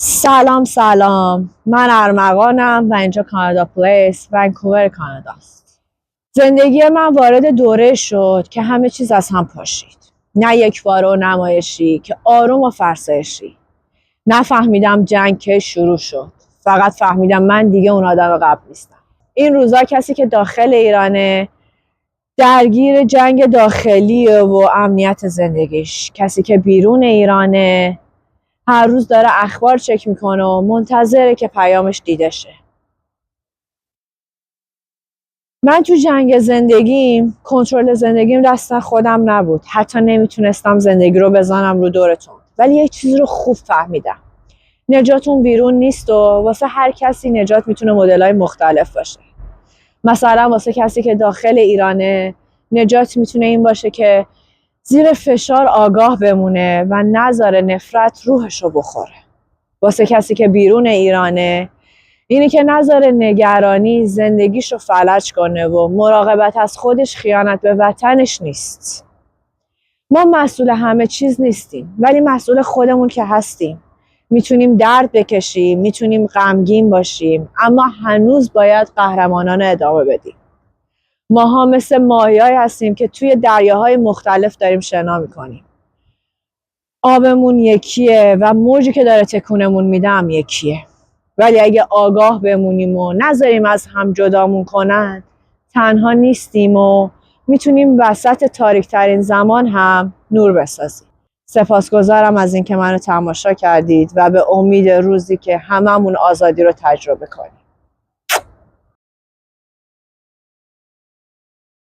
سلام، من ارمغانم و اینجا کانادا پلیس، ونکوور کاناداست. زندگی من وارد دوره شد که همه چیز از هم پاشید. نه یک بار و نمایشی که آروم و فرسایشی. نفهمیدم جنگ که شروع شد. فقط فهمیدم من دیگه اون آدم قبل نیستم. این روزا کسی که داخل ایرانه درگیر جنگ داخلی و امنیت زندگیش، کسی که بیرون ایرانه هر روز داره اخبار چک میکنه و منتظره که پیامش دیده شه. من تو جنگ زندگیم کنترل زندگیم دست خودم نبود. حتی نمیتونستم زندگی رو بزنم رو دورتون. ولی یه چیزی رو خوب فهمیدم. نجاتون بیرون نیست و واسه هر کسی نجات میتونه مدل‌های مختلف باشه. مثلا واسه کسی که داخل ایرانه نجات میتونه این باشه که زیر فشار آگاه بمونه و نذاره نفرت روحشو بخوره. واسه کسی که بیرون ایرانه اینی که نذاره نگرانی زندگیشو فلج کنه و مراقبت از خودش خیانت به وطنش نیست. ما مسئول همه چیز نیستیم، ولی مسئول خودمون که هستیم. میتونیم درد بکشیم، میتونیم غمگین باشیم، اما هنوز باید قهرمانانه ادامه بدیم. ماها مثل ماهیایی هستیم که توی دریاهای مختلف داریم شنا میکنیم. آبمون یکیه و موجی که داره تکونمون میده هم یکیه. ولی اگه آگاه بمونیم و نذاریم از هم جدامون کنن، تنها نیستیم و میتونیم وسط تاریک ترین زمان هم نور بسازیم. سپاسگزارم از اینکه منو تماشا کردید و به امید روزی که هممون آزادی رو تجربه کنیم.